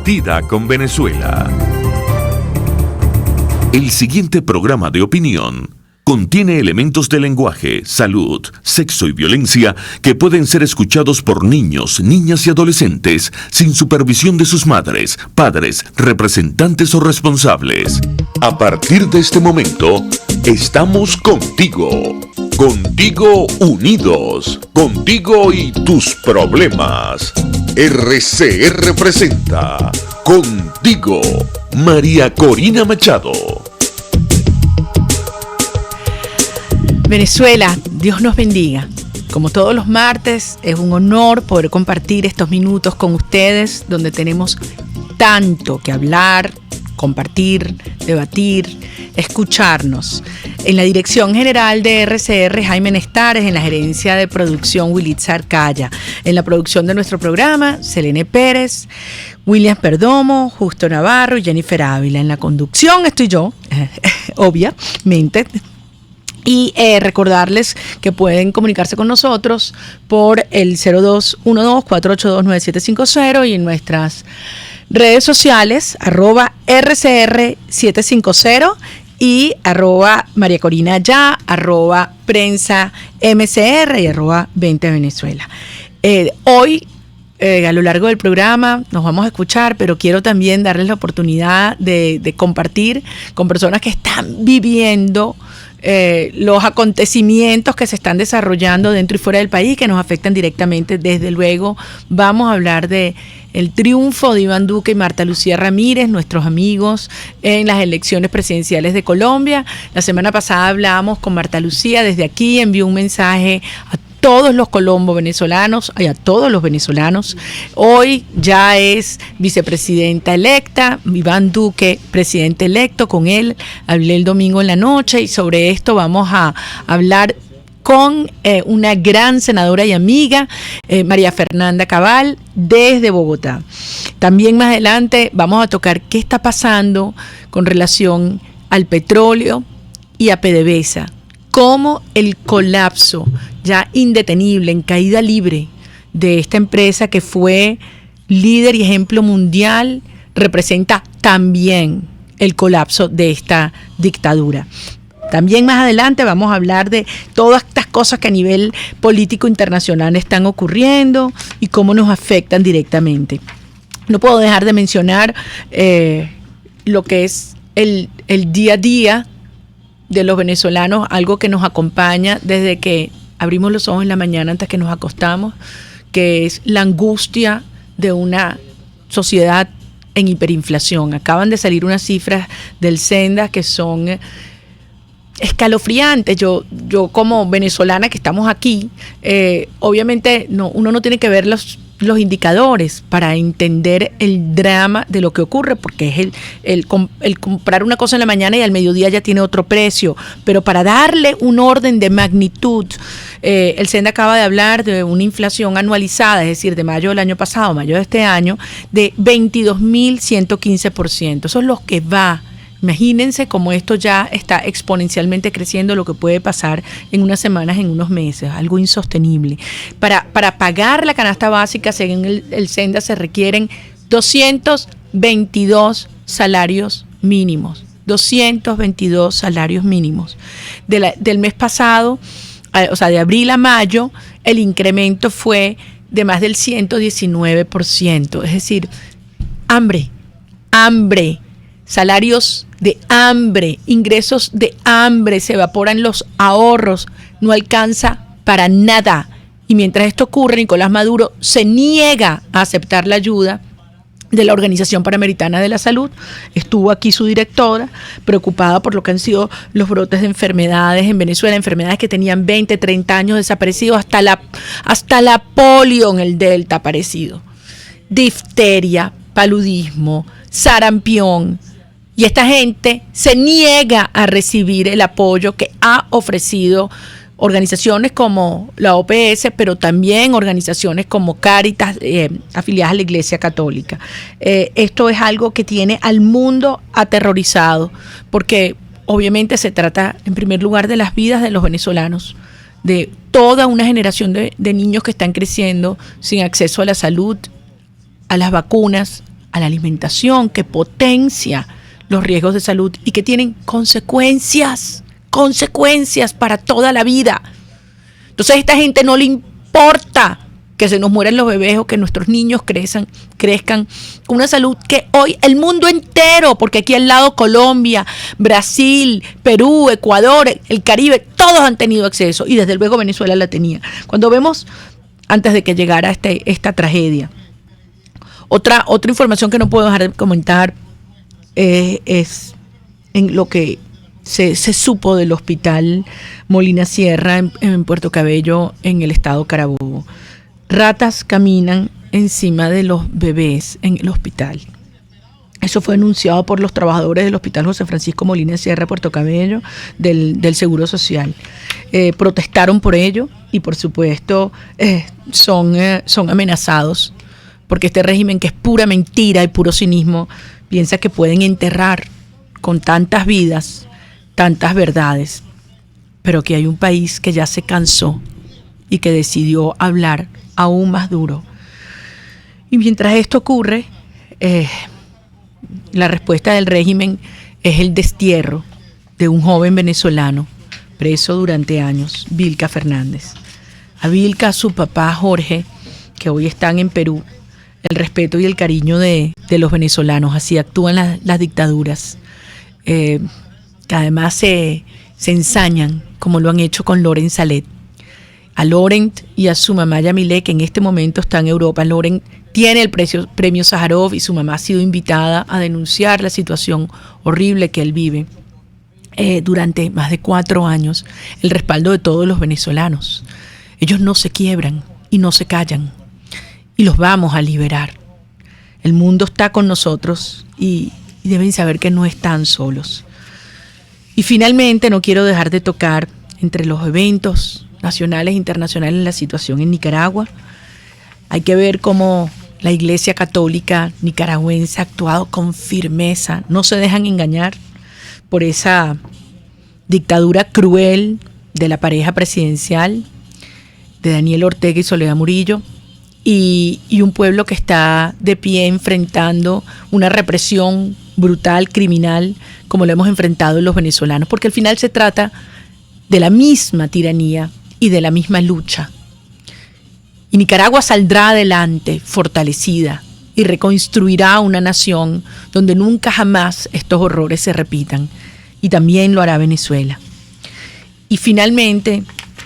Comprometida con Venezuela. El siguiente programa de opinión contiene elementos de lenguaje, salud, sexo y violencia que pueden ser escuchados por niños, niñas y adolescentes sin supervisión de sus madres, padres, representantes o responsables. A partir de este momento, estamos contigo. Contigo unidos. Contigo y tus problemas. RCR presenta Contigo, María Corina Machado. Venezuela, Dios nos bendiga. Como todos los martes, es un honor poder compartir estos minutos con ustedes, donde tenemos tanto que hablar, compartir, debatir, escucharnos. En la dirección general de RCR, Jaime Nestares; en la gerencia de producción, Wilitza Arcaya; en la producción de nuestro programa, Selene Pérez, William Perdomo, Justo Navarro y Jennifer Ávila. En la conducción estoy yo, obviamente. Y recordarles que pueden comunicarse con nosotros por el 0212-482-9750 y en nuestras redes sociales, @RCR750 y @María Corina Ya, @Prensa MCR y @20Venezuela. Hoy, a lo largo del programa, nos vamos a escuchar, pero quiero también darles la oportunidad de compartir con personas que están viviendo los acontecimientos que se están desarrollando dentro y fuera del país, que nos afectan directamente. Desde luego vamos a hablar de el triunfo de Iván Duque y Marta Lucía Ramírez, nuestros amigos, en las elecciones presidenciales de Colombia. La semana pasada hablábamos con Marta Lucía. Desde aquí envió un mensaje a todos los colombo venezolanos y a todos los venezolanos. Hoy ya es vicepresidenta electa, Iván Duque presidente electo. Con él hablé el domingo en la noche y sobre esto vamos a hablar con una gran senadora y amiga, María Fernanda Cabal, desde Bogotá. También más adelante vamos a tocar qué está pasando con relación al petróleo y a PDVSA. Cómo el colapso ya indetenible, en caída libre, de esta empresa que fue líder y ejemplo mundial, representa también el colapso de esta dictadura. También más adelante vamos a hablar de todas estas cosas que a nivel político internacional están ocurriendo y cómo nos afectan directamente. No puedo dejar de mencionar lo que es el día a día de los venezolanos, algo que nos acompaña desde que abrimos los ojos en la mañana antes que nos acostamos, que es la angustia de una sociedad en hiperinflación. Acaban de salir unas cifras del Senda que son escalofriantes. Yo como venezolana que estamos aquí, obviamente uno no tiene que ver los indicadores para entender el drama de lo que ocurre, porque es el comprar una cosa en la mañana y al mediodía ya tiene otro precio. Pero para darle un orden de magnitud, el Senda acaba de hablar de una inflación anualizada, es decir, de mayo del año pasado a mayo de este año, de 22.115%. Eso es lo que va. Imagínense cómo esto ya está exponencialmente creciendo, lo que puede pasar en unas semanas, en unos meses, algo insostenible. Para pagar la canasta básica, según el Senda, se requieren 222 salarios mínimos. 222 salarios mínimos. Del mes pasado, o sea, de abril a mayo, el incremento fue de más del 119%. Es decir, hambre. Salarios de hambre, ingresos de hambre, se evaporan los ahorros, no alcanza para nada. Y mientras esto ocurre, Nicolás Maduro se niega a aceptar la ayuda de la Organización Panamericana de la Salud. Estuvo aquí su directora, preocupada por lo que han sido los brotes de enfermedades en Venezuela, enfermedades que tenían 20, 30 años desaparecidos, hasta la polio en el Delta aparecido, difteria, paludismo, sarampión. Y esta gente se niega a recibir el apoyo que ha ofrecido organizaciones como la OPS, pero también organizaciones como Cáritas, afiliadas a la Iglesia Católica. Esto es algo que tiene al mundo aterrorizado, porque obviamente se trata en primer lugar de las vidas de los venezolanos, de toda una generación de niños que están creciendo sin acceso a la salud, a las vacunas, a la alimentación, que potencia los riesgos de salud y que tienen consecuencias para toda la vida. Entonces a esta gente no le importa que se nos mueran los bebés o que nuestros niños crezcan con una salud que hoy el mundo entero, porque aquí al lado Colombia, Brasil, Perú, Ecuador, el Caribe, todos han tenido acceso y desde luego Venezuela la tenía. Cuando vemos, antes de que llegara esta tragedia, otra información que no puedo dejar de comentar es en lo que se supo del hospital Molina Sierra en Puerto Cabello, en el estado Carabobo. Ratas caminan encima de los bebés en el hospital. Eso fue anunciado por los trabajadores del Hospital José Francisco Molina Sierra, Puerto Cabello, del Seguro Social. Protestaron por ello y, por supuesto, son amenazados porque este régimen, que es pura mentira y puro cinismo, piensa que pueden enterrar con tantas vidas, tantas verdades, pero que hay un país que ya se cansó y que decidió hablar aún más duro. Y mientras esto ocurre, la respuesta del régimen es el destierro de un joven venezolano preso durante años, Vilca Fernández. A Vilca, a su papá Jorge, que hoy están en Perú, el respeto y el cariño de los venezolanos. Así actúan las dictaduras, que además se ensañan, como lo han hecho con Laurent Salet. A Laurent y a su mamá Yamile, que en este momento está en Europa. Laurent tiene el premio Sájarov y su mamá ha sido invitada a denunciar la situación horrible que él vive durante más de 4 años. El respaldo de todos los venezolanos. Ellos no se quiebran y no se callan. Y los vamos a liberar. El mundo está con nosotros y deben saber que no están solos. Y finalmente no quiero dejar de tocar entre los eventos nacionales e internacionales la situación en Nicaragua. Hay que ver cómo la Iglesia Católica nicaragüense ha actuado con firmeza. No se dejan engañar por esa dictadura cruel de la pareja presidencial de Daniel Ortega y Soledad Murillo. Y un pueblo que está de pie enfrentando una represión brutal, criminal, como lo hemos enfrentado los venezolanos, porque al final se trata de la misma tiranía y de la misma lucha. Y Nicaragua saldrá adelante, fortalecida, y reconstruirá una nación donde nunca jamás estos horrores se repitan. Y también lo hará Venezuela. Y finalmente,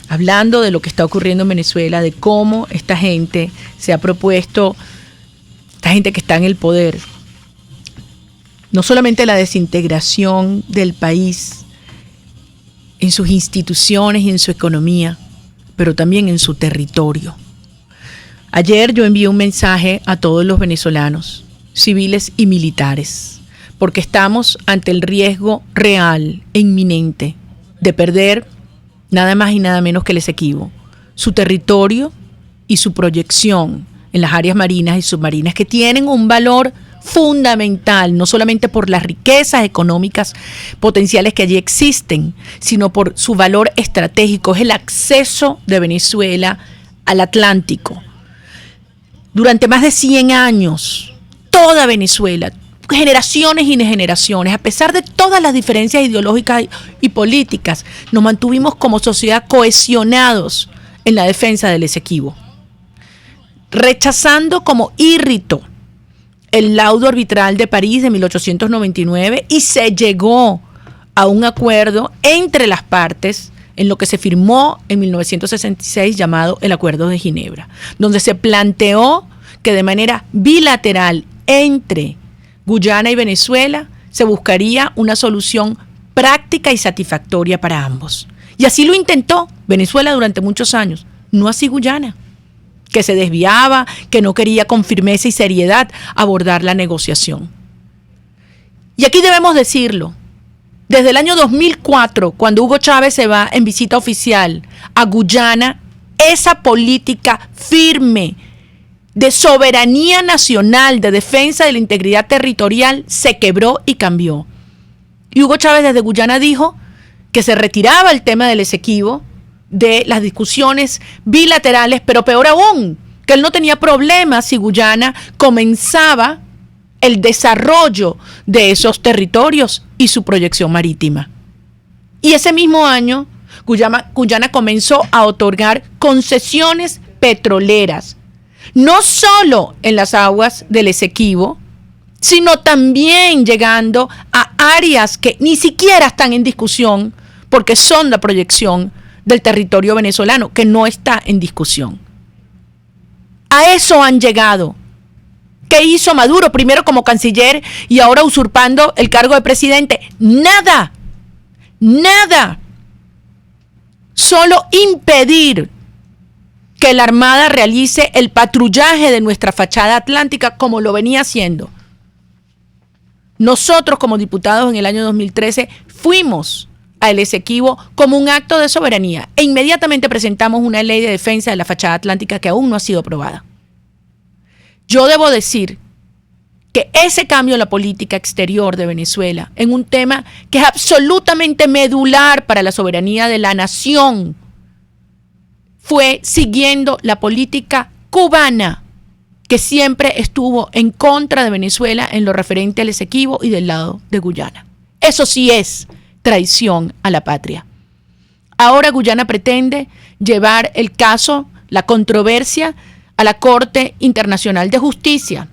hablando de lo que está ocurriendo en Venezuela, de cómo esta gente se ha propuesto, esta gente que está en el poder, no solamente la desintegración del país en sus instituciones y en su economía, pero también en su territorio. Ayer yo envié un mensaje a todos los venezolanos, civiles y militares, porque estamos ante el riesgo real e inminente de perder nada más y nada menos que el Esequibo, su territorio y su proyección en las áreas marinas y submarinas, que tienen un valor fundamental, no solamente por las riquezas económicas potenciales que allí existen, sino por su valor estratégico. Es el acceso de Venezuela al Atlántico. Durante más de 100 años, toda Venezuela, generaciones y generaciones, a pesar de todas las diferencias ideológicas y políticas, nos mantuvimos como sociedad cohesionados en la defensa del Esequibo, rechazando como írrito el laudo arbitral de París de 1899, y se llegó a un acuerdo entre las partes en lo que se firmó en 1966 llamado el Acuerdo de Ginebra, donde se planteó que de manera bilateral entre Guyana y Venezuela se buscaría una solución práctica y satisfactoria para ambos. Y así lo intentó Venezuela durante muchos años, no así Guyana, que se desviaba, que no quería con firmeza y seriedad abordar la negociación. Y aquí debemos decirlo, desde el año 2004, cuando Hugo Chávez se va en visita oficial a Guyana, esa política firme de soberanía nacional, de defensa de la integridad territorial, se quebró y cambió. Y Hugo Chávez desde Guyana dijo que se retiraba el tema del Esequibo de las discusiones bilaterales, pero peor aún, que él no tenía problemas si Guyana comenzaba el desarrollo de esos territorios y su proyección marítima. Y ese mismo año, Guyana comenzó a otorgar concesiones petroleras, no solo en las aguas del Esequibo, sino también llegando a áreas que ni siquiera están en discusión, porque son la proyección del territorio venezolano, que no está en discusión. A eso han llegado. ¿Qué hizo Maduro? Primero como canciller y ahora usurpando el cargo de presidente. Nada. Solo impedir que la Armada realice el patrullaje de nuestra fachada atlántica como lo venía haciendo. Nosotros como diputados en el año 2013 fuimos al Esequibo como un acto de soberanía e inmediatamente presentamos una ley de defensa de la fachada atlántica que aún no ha sido aprobada. Yo debo decir que ese cambio en la política exterior de Venezuela, en un tema que es absolutamente medular para la soberanía de la nación, fue siguiendo la política cubana, que siempre estuvo en contra de Venezuela en lo referente al Esequibo y del lado de Guyana. Eso sí es traición a la patria. Ahora Guyana pretende llevar el caso, la controversia, a la Corte Internacional de Justicia.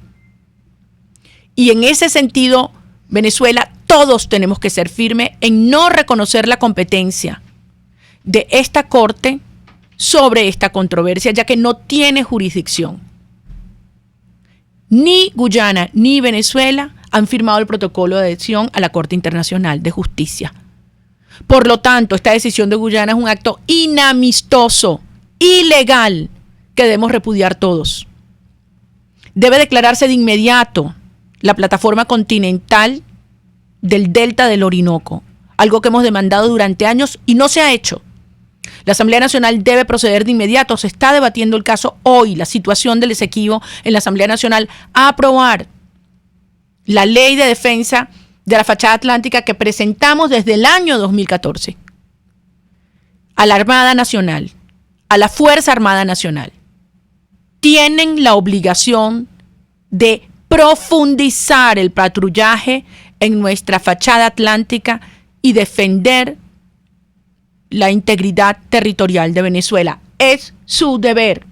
Y en ese sentido, Venezuela, todos tenemos que ser firmes en no reconocer la competencia de esta Corte sobre esta controversia, ya que no tiene jurisdicción. Ni Guyana ni Venezuela han firmado el protocolo de adhesión a la Corte Internacional de Justicia. Por lo tanto, esta decisión de Guyana es un acto inamistoso, ilegal, que debemos repudiar todos. Debe declararse de inmediato la plataforma continental del delta del Orinoco, algo que hemos demandado durante años y no se ha hecho. La Asamblea Nacional debe proceder de inmediato. Se está debatiendo el caso hoy, la situación del Esequibo en la Asamblea Nacional, a aprobar la ley de defensa de la fachada atlántica que presentamos desde el año 2014 a la Armada Nacional, a la Fuerza Armada Nacional. Tienen la obligación de profundizar el patrullaje en nuestra fachada atlántica y defender la integridad territorial de Venezuela. Es su deber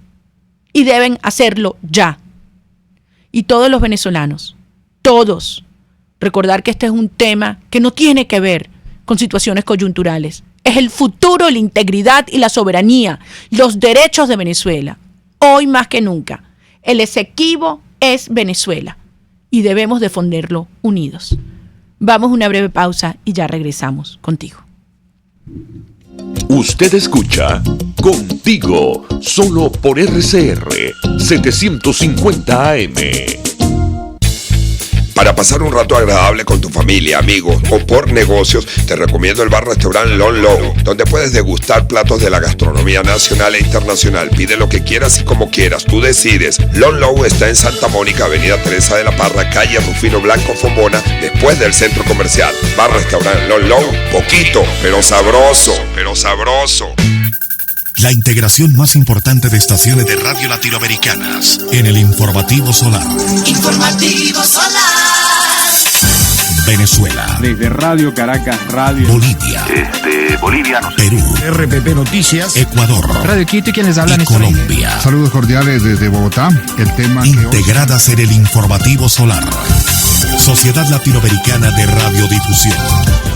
y deben hacerlo ya. Y todos los venezolanos, todos, recordar que este es un tema que no tiene que ver con situaciones coyunturales. Es el futuro, la integridad y la soberanía, los derechos de Venezuela. Hoy más que nunca, el Esequibo es Venezuela y debemos defenderlo unidos. Vamos a una breve pausa y ya regresamos contigo. Usted escucha Contigo, solo por RCR 750 AM. Para pasar un rato agradable con tu familia, amigos o por negocios, te recomiendo el bar-restaurante Lon Low, donde puedes degustar platos de la gastronomía nacional e internacional. Pide lo que quieras y como quieras, tú decides. Lon Low está en Santa Mónica, Avenida Teresa de la Parra, calle Rufino Blanco Fombona, después del centro comercial. Bar-restaurante Lon Low, poquito, pero sabroso, La integración más importante de estaciones de radio latinoamericanas en el Informativo Solar. Informativo Solar. Venezuela. Desde Radio Caracas, Radio Bolivia. Bolivia, no sé. Perú. RPP Noticias. Ecuador. Radio Quito y quienes hablan y Colombia. Saludos cordiales desde Bogotá. El tema integradas en el Informativo Solar. Sociedad Latinoamericana de Radiodifusión.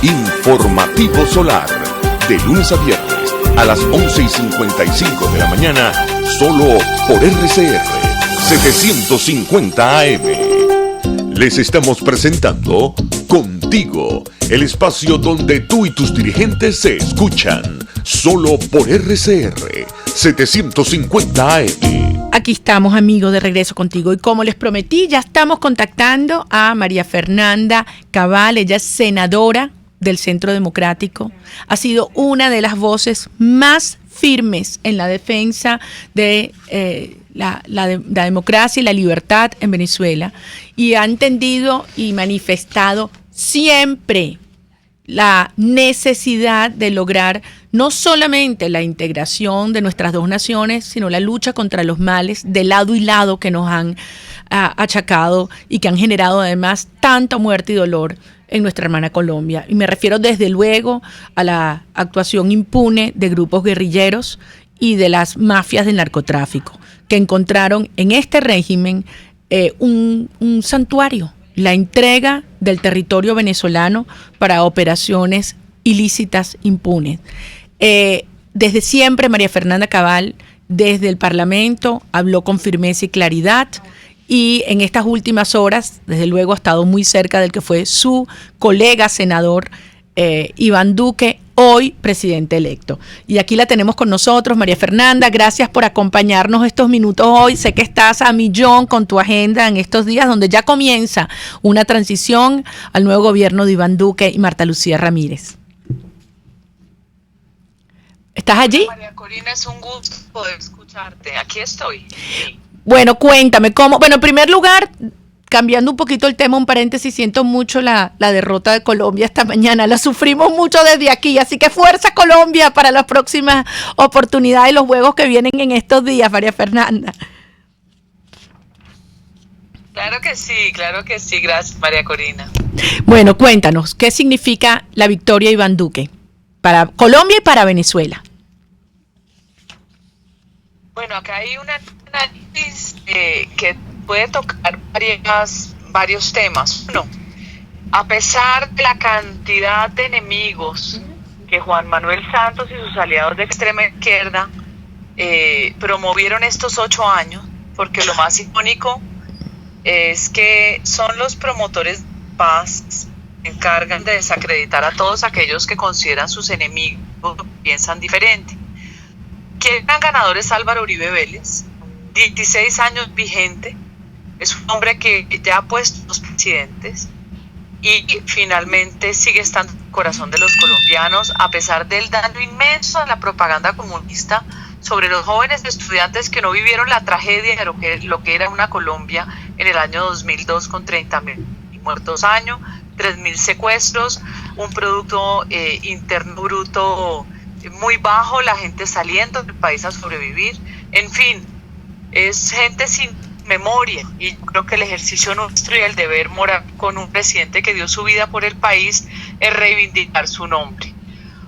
Informativo Solar. De lunes a viernes a las 11:55 de la mañana, solo por RCR 750 AM. Les estamos presentando Contigo, el espacio donde tú y tus dirigentes se escuchan, solo por RCR 750 AM. Aquí estamos, amigos, de regreso contigo. Y como les prometí, ya estamos contactando a María Fernanda Cabal. Ella es senadora del Centro Democrático. Ha sido una de las voces más firmes en la defensa de la democracia y la libertad en Venezuela, y ha entendido y manifestado siempre la necesidad de lograr no solamente la integración de nuestras dos naciones, sino la lucha contra los males de lado y lado que nos han achacado y que han generado además tanta muerte y dolor en nuestra hermana Colombia. Y me refiero desde luego a la actuación impune de grupos guerrilleros y de las mafias del narcotráfico, que encontraron en este régimen un santuario, la entrega del territorio venezolano para operaciones ilícitas impunes. Desde siempre María Fernanda Cabal, desde el Parlamento, habló con firmeza y claridad, y en estas últimas horas, desde luego, ha estado muy cerca del que fue su colega senador, Iván Duque, hoy presidente electo. Y aquí la tenemos con nosotros, María Fernanda. Gracias por acompañarnos estos minutos hoy. Sé que estás a millón con tu agenda en estos días, donde ya comienza una transición al nuevo gobierno de Iván Duque y Marta Lucía Ramírez. ¿Estás allí? María Corina, es un gusto poder escucharte. Aquí estoy. Sí. Bueno, cuéntame cómo. Bueno, en primer lugar, cambiando un poquito el tema, un paréntesis, siento mucho la derrota de Colombia esta mañana. La sufrimos mucho desde aquí, así que fuerza Colombia para las próximas oportunidades y los juegos que vienen en estos días, María Fernanda. Claro que sí. Gracias, María Corina. Bueno, cuéntanos, ¿qué significa la victoria de Iván Duque para Colombia y para Venezuela? Bueno, acá hay un análisis que puede tocar varios temas. Uno, a pesar de la cantidad de enemigos que Juan Manuel Santos y sus aliados de extrema izquierda promovieron estos 8 años, porque lo más icónico es que son los promotores de paz que se encargan de desacreditar a todos aquellos que consideran sus enemigos o piensan diferente. ¿Quién gran ganador es Álvaro Uribe Vélez? 16 años vigente, es un hombre que ya ha puesto los presidentes y finalmente sigue estando en el corazón de los colombianos, a pesar del daño inmenso de la propaganda comunista sobre los jóvenes estudiantes que no vivieron la tragedia de lo que era una Colombia en el año 2002, con 30.000 muertos año, 3.000 secuestros, un producto interno bruto muy bajo, la gente saliendo del país a sobrevivir, en fin, es gente sin memoria, y yo creo que el ejercicio nuestro y el deber moral con un presidente que dio su vida por el país es reivindicar su nombre.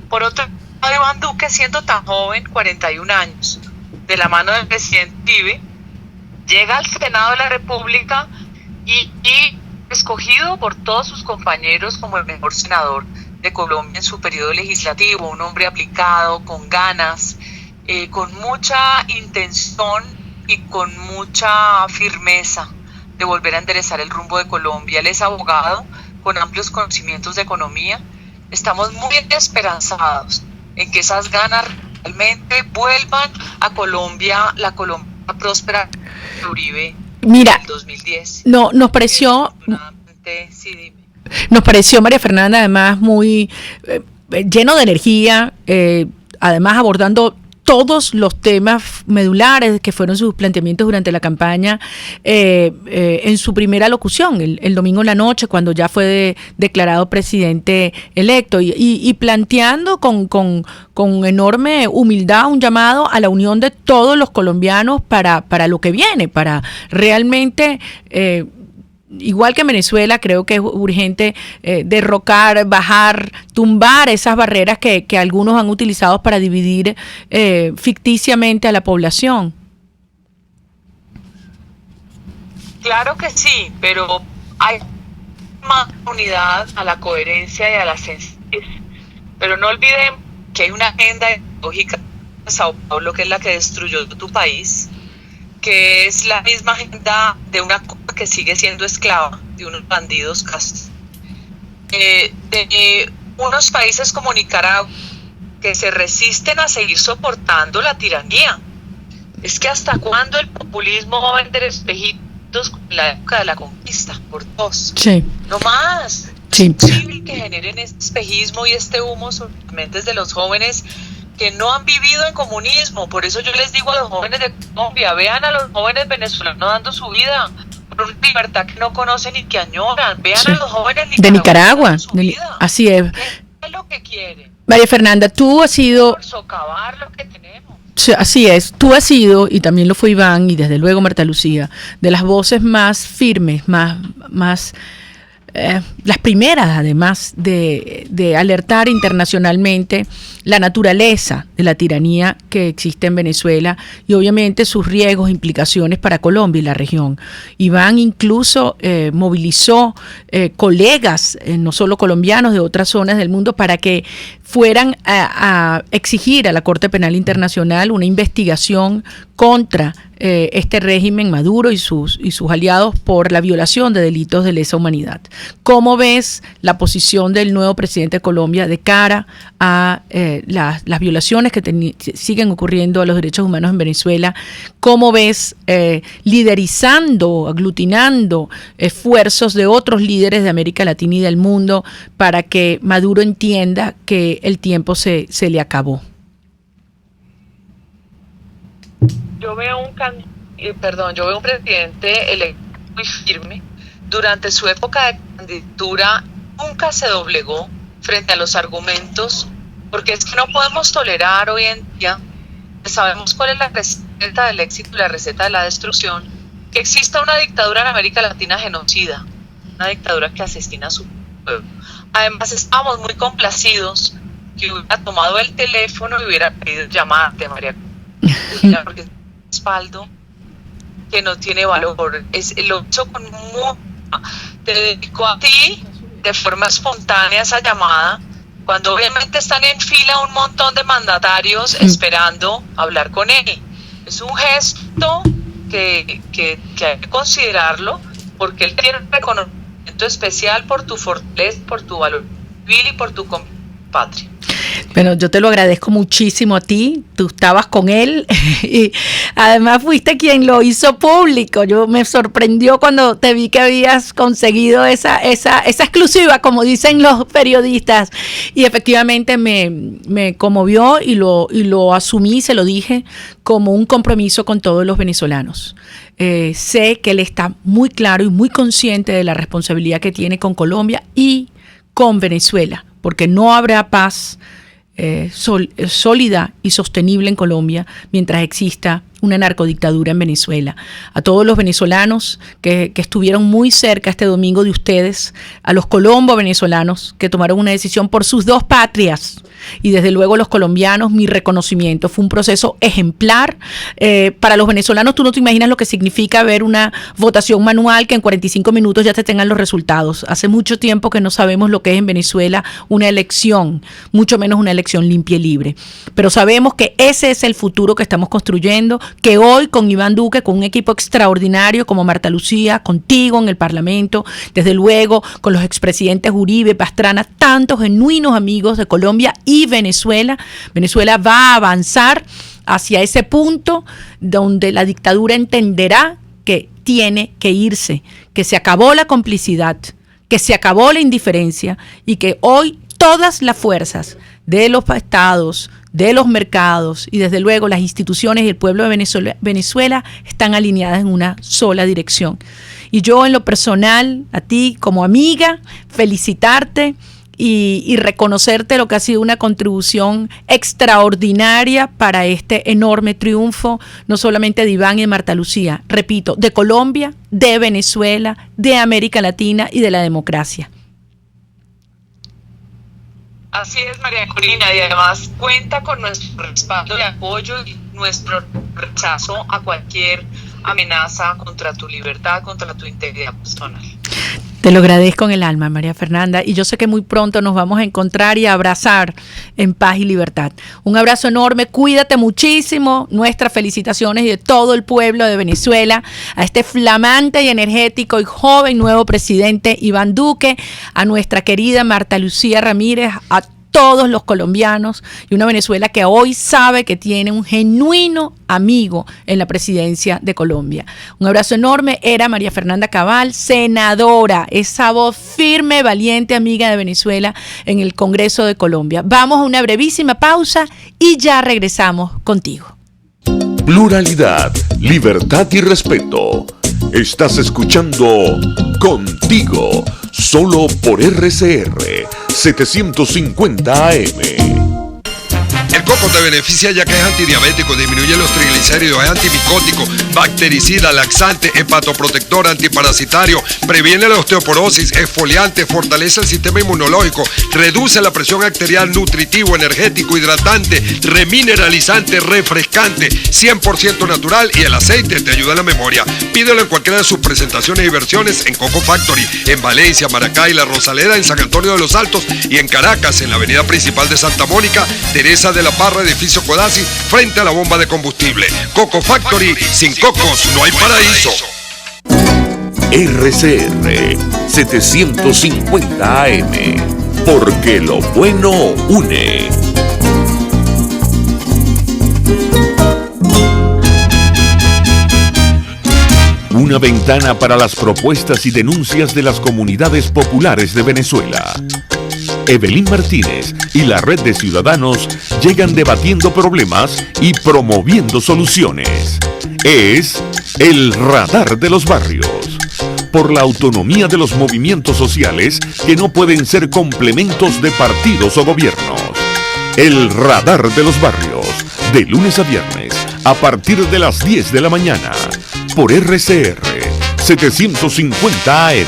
Por otro lado, Iván Duque, siendo tan joven, 41 años, de la mano del presidente Uribe, llega al Senado de la República y escogido por todos sus compañeros como el mejor senador de Colombia en su periodo legislativo, un hombre aplicado, con ganas, con mucha intención y con mucha firmeza de volver a enderezar el rumbo de Colombia. Él es abogado con amplios conocimientos de economía. Estamos muy esperanzados en que esas ganas realmente vuelvan a Colombia, la Colombia próspera de Uribe. Mira, en el 2010. No, nos pareció... Sí, dime. Nos pareció, María Fernanda, además muy lleno de energía, además abordando todos los temas medulares que fueron sus planteamientos durante la campaña en su primera locución, el domingo en la noche, cuando ya fue declarado presidente electo, y planteando con enorme humildad un llamado a la unión de todos los colombianos para lo que viene, para realmente... igual que en Venezuela, creo que es urgente derrocar, bajar, tumbar esas barreras que algunos han utilizado para dividir ficticiamente a la población. Claro que sí, pero hay más unidad a la coherencia y a la sencillez. Pero no olviden que hay una agenda ideológica de Sao Paulo, que es la que destruyó tu país, que es la misma agenda de una Cuba que sigue siendo esclava de unos bandidos castos, de unos países como Nicaragua que se resisten a seguir soportando la tiranía. Es que hasta cuándo el populismo va a vender espejitos con la época de la conquista, por dos. Sí. No más. Sí. Es posible que generen este espejismo y este humo sobre las mentes de los jóvenes que no han vivido en comunismo. Por eso yo les digo a los jóvenes de Colombia, vean a los jóvenes venezolanos dando su vida por una libertad que no conocen y que añoran. Vean a los jóvenes de Nicaragua. Dando su vida. Así es. ¿Qué es lo que quieren? María Fernanda, tú has sido... Por socavar lo que tenemos. Sí, así es, tú has sido, y también lo fue Iván, y desde luego Marta Lucía, de las voces más firmes, más las primeras además de alertar internacionalmente la naturaleza de la tiranía que existe en Venezuela y obviamente sus riesgos e implicaciones para Colombia y la región. Iván incluso movilizó colegas, no solo colombianos, de otras zonas del mundo para que fueran a exigir a la Corte Penal Internacional una investigación contra este régimen Maduro y sus aliados por la violación de delitos de lesa humanidad. ¿Cómo ves la posición del nuevo presidente de Colombia de cara a las violaciones que siguen ocurriendo a los derechos humanos en Venezuela? ¿Cómo ves liderizando, aglutinando esfuerzos de otros líderes de América Latina y del mundo para que Maduro entienda que el tiempo se le acabó? Yo veo un presidente electo muy firme. Durante su época de candidatura nunca se doblegó frente a los argumentos, porque es que no podemos tolerar hoy en día, que sabemos cuál es la receta del éxito y la receta de la destrucción, que exista una dictadura en América Latina genocida, una dictadura que asesina a su pueblo. Además, estamos muy complacidos que hubiera tomado el teléfono y hubiera pedido llamarte, María, porque es un respaldo que no tiene valor. Lo hizo con te dedicó a ti de forma espontánea esa llamada, cuando obviamente están en fila un montón de mandatarios esperando hablar con él. Es un gesto que hay que considerarlo, porque él tiene un reconocimiento especial por tu fortaleza, por tu valor civil y por tu patria. Bueno, yo te lo agradezco muchísimo a ti, tú estabas con él y además fuiste quien lo hizo público. Yo me sorprendió cuando te vi que habías conseguido esa exclusiva, como dicen los periodistas, y efectivamente me conmovió y lo asumí, se lo dije, como un compromiso con todos los venezolanos. Sé que él está muy claro y muy consciente de la responsabilidad que tiene con Colombia y con Venezuela, porque no habrá paz sólida y sostenible en Colombia mientras exista una narcodictadura en Venezuela. A todos los venezolanos que estuvieron muy cerca este domingo de ustedes, a los colombo-venezolanos que tomaron una decisión por sus dos patrias, y desde luego los colombianos, mi reconocimiento. Fue un proceso ejemplar. Para los venezolanos, tú no te imaginas lo que significa ver una votación manual que en 45 minutos ya te tengan los resultados. Hace mucho tiempo que no sabemos lo que es en Venezuela una elección, mucho menos una elección limpia y libre. Pero sabemos que ese es el futuro que estamos construyendo, que hoy con Iván Duque, con un equipo extraordinario como Marta Lucía, contigo en el Parlamento, desde luego con los expresidentes Uribe, Pastrana, tantos genuinos amigos de Colombia y Venezuela. Venezuela va a avanzar hacia ese punto donde la dictadura entenderá que tiene que irse, que se acabó la complicidad, que se acabó la indiferencia y que hoy todas las fuerzas de los estados, de los mercados y desde luego las instituciones y el pueblo de Venezuela están alineadas en una sola dirección. Y yo en lo personal, a ti como amiga, felicitarte y reconocerte lo que ha sido una contribución extraordinaria para este enorme triunfo, no solamente de Iván y de Marta Lucía, repito, de Colombia, de Venezuela, de América Latina y de la democracia. Así es, María Corina, y además cuenta con nuestro respaldo y apoyo y nuestro rechazo a cualquier amenaza contra tu libertad, contra tu integridad personal. Te lo agradezco en el alma, María Fernanda, y yo sé que muy pronto nos vamos a encontrar y a abrazar en paz y libertad. Un abrazo enorme, cuídate muchísimo, nuestras felicitaciones y de todo el pueblo de Venezuela, a este flamante y energético y joven nuevo presidente Iván Duque, a nuestra querida Marta Lucía Ramírez, a todos los colombianos y una Venezuela que hoy sabe que tiene un genuino amigo en la presidencia de Colombia. Un abrazo enorme. Era María Fernanda Cabal, senadora, esa voz firme, valiente, amiga de Venezuela en el Congreso de Colombia. Vamos a una brevísima pausa y ya regresamos contigo. Pluralidad, libertad y respeto. Estás escuchando Contigo, solo por RCR 750 AM. El coco te beneficia ya que es antidiabético, disminuye los triglicéridos, es antimicótico, bactericida, laxante, hepatoprotector, antiparasitario, previene la osteoporosis, exfoliante, fortalece el sistema inmunológico, reduce la presión arterial, nutritivo, energético, hidratante, remineralizante, refrescante, 100% natural, y el aceite te ayuda a la memoria. Pídelo en cualquiera de sus presentaciones y versiones en Coco Factory, en Valencia, Maracay, La Rosaleda, en San Antonio de los Altos y en Caracas, en la avenida principal de Santa Mónica, Teresa de la Parra, edificio Codazzi, frente a la bomba de combustible. Coco Factory, sin cocos no hay paraíso. RCR 750 AM, porque lo bueno une. Una ventana para las propuestas y denuncias de las comunidades populares de Venezuela. Evelyn Martínez y la Red de Ciudadanos llegan debatiendo problemas y promoviendo soluciones. Es el Radar de los Barrios. Por la autonomía de los movimientos sociales que no pueden ser complementos de partidos o gobiernos. El Radar de los Barrios, de lunes a viernes, a partir de las 10 de la mañana, por RCR 750 AM.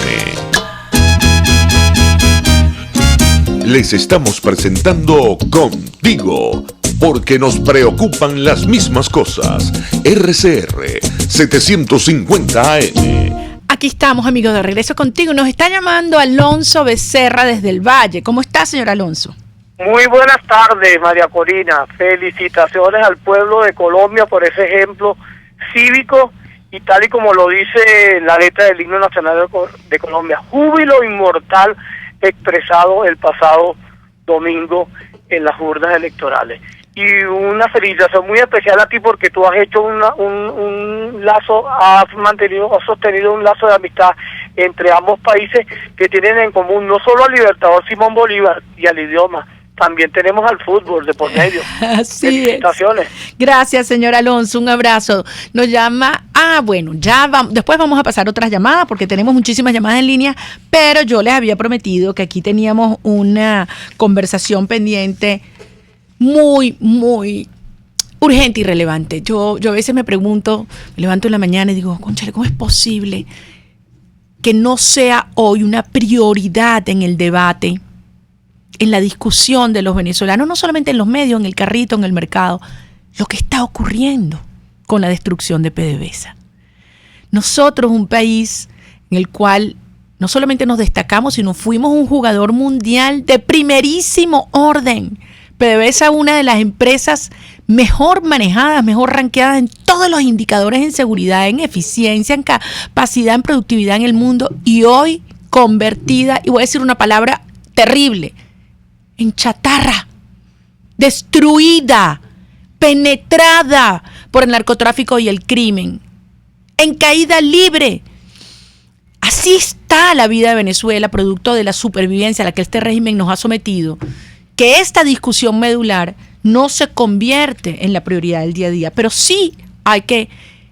Les estamos presentando Contigo, porque nos preocupan las mismas cosas. RCR 750 AM. Aquí estamos, amigos, de regreso contigo. Nos está llamando Alonso Becerra desde el Valle. ¿Cómo está, señor Alonso? Muy buenas tardes, María Corina. Felicitaciones al pueblo de Colombia por ese ejemplo cívico y tal y como lo dice la letra del himno nacional de Colombia. Júbilo inmortal expresado el pasado domingo en las urnas electorales. Y una felicitación muy especial a ti porque tú has hecho un lazo, has sostenido un lazo de amistad entre ambos países que tienen en común no solo al libertador Simón Bolívar y al idioma, también tenemos al fútbol de por medio. Así Felicitaciones. Es. Gracias, señor Alonso, un abrazo. Nos llama, bueno, ya vamos, después vamos a pasar otras llamadas porque tenemos muchísimas llamadas en línea, pero yo les había prometido que aquí teníamos una conversación pendiente muy, muy urgente y relevante. Yo a veces me pregunto, me levanto en la mañana y digo, cónchale, ¿cómo es posible que no sea hoy una prioridad en el debate, en la discusión de los venezolanos, no solamente en los medios, en el carrito, en el mercado, lo que está ocurriendo con la destrucción de PDVSA? Nosotros, un país en el cual no solamente nos destacamos, sino fuimos un jugador mundial de primerísimo orden. PDVSA, una de las empresas mejor manejadas, mejor rankeadas en todos los indicadores en seguridad, en eficiencia, en capacidad, en productividad en el mundo, y hoy convertida, y voy a decir una palabra terrible, en chatarra, destruida, penetrada por el narcotráfico y el crimen, en caída libre. Así está la vida de Venezuela, producto de la supervivencia a la que este régimen nos ha sometido. Que esta discusión medular no se convierte en la prioridad del día a día, pero sí hay que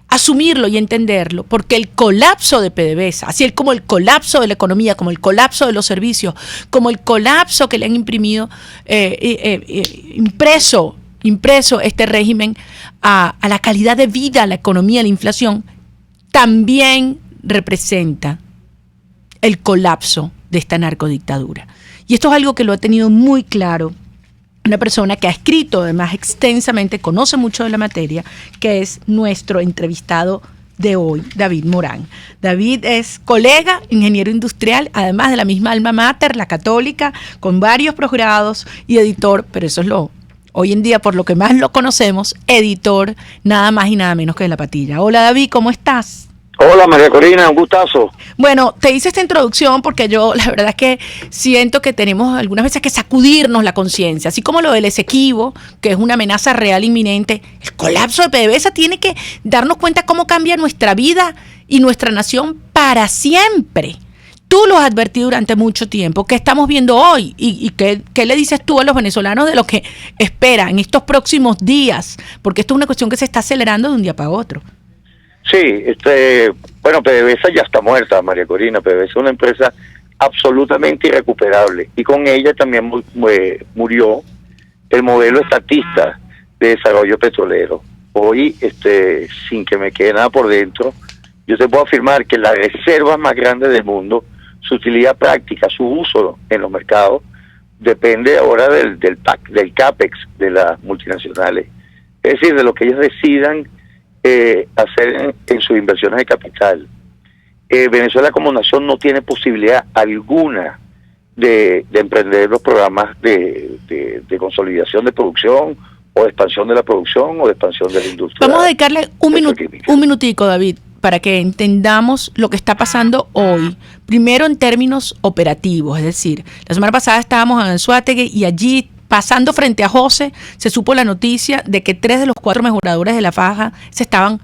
asumirlo y entenderlo, porque el colapso de PDVSA, así como el colapso de la economía, como el colapso de los servicios, como el colapso que le han impreso este régimen a la calidad de vida, a la economía, a la inflación, también representa el colapso de esta narcodictadura. Y esto es algo que lo ha tenido muy claro una persona que ha escrito además extensamente, conoce mucho de la materia, que es nuestro entrevistado de hoy, David Morán. David es colega, ingeniero industrial, además de la misma alma mater, la Católica, con varios posgrados y editor, pero eso es hoy en día por lo que más lo conocemos, editor nada más y nada menos que de La Patilla. Hola David, ¿cómo estás? Hola María Corina, un gustazo. Bueno, te hice esta introducción porque yo la verdad es que siento que tenemos algunas veces que sacudirnos la conciencia, así como lo del Esequibo, que es una amenaza real inminente. El colapso de PDVSA tiene que darnos cuenta cómo cambia nuestra vida y nuestra nación para siempre. Tú lo has advertido durante mucho tiempo. ¿Qué estamos viendo hoy? ¿Y qué le dices tú a los venezolanos de lo que espera en estos próximos días? Porque esto es una cuestión que se está acelerando de un día para otro. Sí, bueno, PDVSA ya está muerta, María Corina. PDVSA es una empresa absolutamente irrecuperable y con ella también murió el modelo estatista de desarrollo petrolero. Hoy, sin que me quede nada por dentro, yo te puedo afirmar que las reservas más grandes del mundo, su utilidad práctica, su uso en los mercados, depende ahora del CAPEX de las multinacionales. Es decir, de lo que ellos decidan hacer en sus inversiones de capital. Venezuela como nación no tiene posibilidad alguna de emprender los programas de consolidación de producción o de expansión de la producción o de expansión de la industria. Vamos a dedicarle un minutico, David, para que entendamos lo que está pasando hoy. Primero en términos operativos, es decir, la semana pasada estábamos en Anzoátegui y allí, pasando frente a José, se supo la noticia de que 3 de los 4 mejoradores de la faja se estaban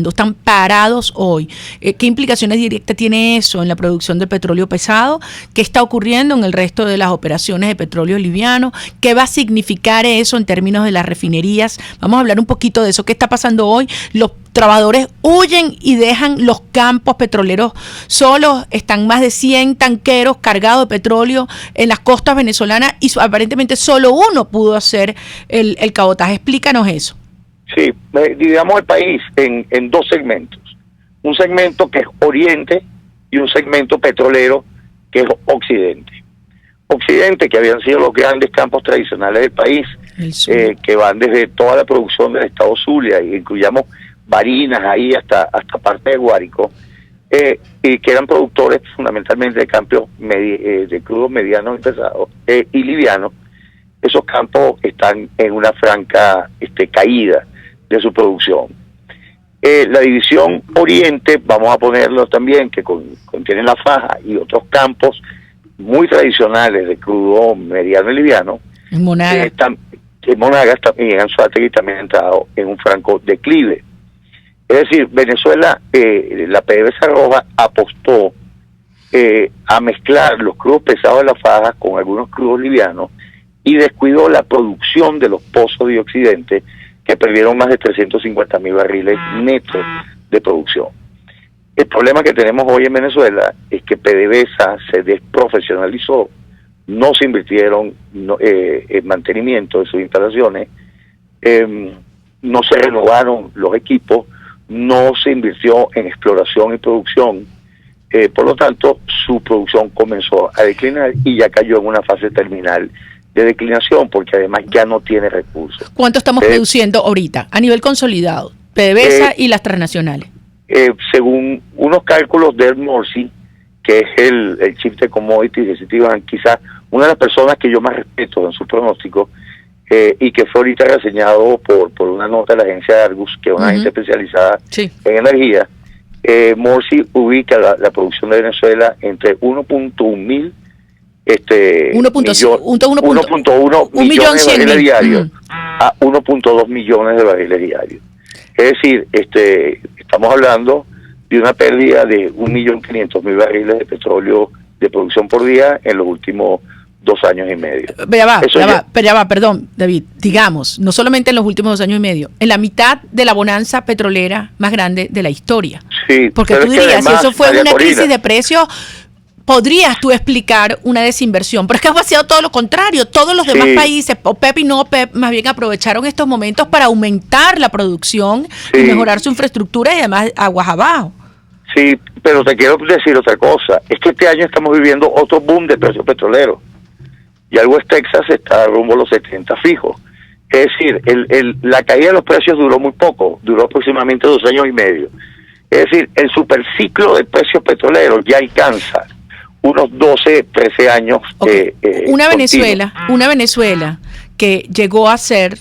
están parados hoy. ¿Qué implicaciones directas tiene eso en la producción de petróleo pesado? ¿Qué está ocurriendo en el resto de las operaciones de petróleo liviano? ¿Qué va a significar eso en términos de las refinerías? Vamos a hablar un poquito de eso. ¿Qué está pasando hoy? Los trabajadores huyen y dejan los campos petroleros solos. Están más de 100 tanqueros cargados de petróleo en las costas venezolanas y aparentemente solo uno pudo hacer el cabotaje. Explícanos eso. Sí, dividamos el país en 2 segmentos. Un segmento que es Oriente y un segmento petrolero que es Occidente. Occidente, que habían sido los grandes campos tradicionales del país, que van desde toda la producción del estado Zulia, y incluyamos Barinas ahí hasta parte de Guárico, y que eran productores fundamentalmente de campos de crudos medianos y pesados y livianos. Esos campos están en una franca caída de su producción. La división Oriente, vamos a ponerlo también, que contiene la faja y otros campos muy tradicionales de crudo mediano y liviano. En Monagas. En Monagas y en Anzoátegui también ha entrado en un franco declive. Es decir, Venezuela, la PDVSA Roja apostó a mezclar los crudos pesados de la faja con algunos crudos livianos y descuidó la producción de los pozos de Occidente, que perdieron más de 350.000 barriles netos de producción. El problema que tenemos hoy en Venezuela es que PDVSA se desprofesionalizó, no se invirtieron en mantenimiento de sus instalaciones, no se renovaron los equipos, no se invirtió en exploración y producción, por lo tanto su producción comenzó a declinar y ya cayó en una fase terminal de declinación, porque además ya no tiene recursos. ¿Cuánto estamos produciendo ahorita a nivel consolidado, PDVSA y las transnacionales? Según unos cálculos de Ed Morsi, que es el chief de commodities de Citibank, quizás una de las personas que yo más respeto en su pronóstico, y que fue ahorita reseñado por una nota de la agencia Argus, que es una agencia especializada en energía. Morsi ubica la producción de Venezuela entre 1.1 mil 1.1 millones de barriles diarios a 1.2 millones de barriles diarios. Es decir, estamos hablando de una pérdida de 1.500.000 barriles de petróleo de producción por día en los últimos 2 años y medio. Ya va, perdón, David. Digamos, no solamente en los últimos 2 años y medio, en la mitad de la bonanza petrolera más grande de la historia. Sí, porque tú dirías, además, si eso fue una crisis de precios, podrías tú explicar una desinversión, pero es que ha sido todo lo contrario. Todos los demás países, OPEP y no OPEP, más bien aprovecharon estos momentos para aumentar la producción y mejorar su infraestructura y además aguas abajo. Sí, pero te quiero decir otra cosa, es que este año estamos viviendo otro boom de precios petroleros. Y al West Texas está rumbo a los 70 fijos. Es decir, la caída de los precios duró muy poco, duró aproximadamente 2 años y medio. Es decir, el superciclo de precios petroleros ya alcanza unos 12, 13 años. Una Venezuela que llegó a ser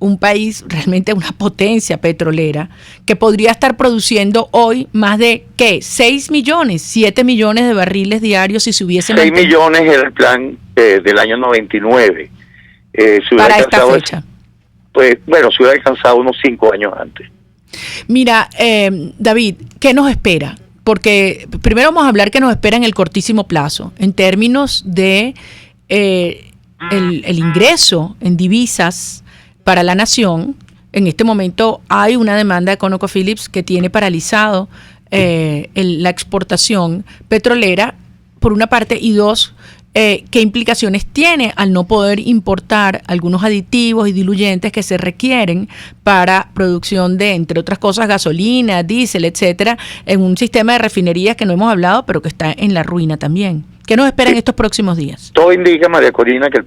un país, realmente una potencia petrolera, que podría estar produciendo hoy más de, 6 millones, 7 millones de barriles diarios si se hubiese 6 millones era el plan del año 99. Para esta fecha. Se hubiera alcanzado unos 5 años antes. Mira, David, ¿qué nos espera? Porque primero vamos a hablar qué nos espera en el cortísimo plazo, en términos de el ingreso en divisas para la nación. En este momento hay una demanda de ConocoPhillips que tiene paralizado la exportación petrolera por una parte, y dos, qué implicaciones tiene al no poder importar algunos aditivos y diluyentes que se requieren para producción de, entre otras cosas, gasolina, diésel, etcétera, en un sistema de refinerías que no hemos hablado, pero que está en la ruina también. ¿Qué nos espera en estos próximos días? Todo indica, María Corina, que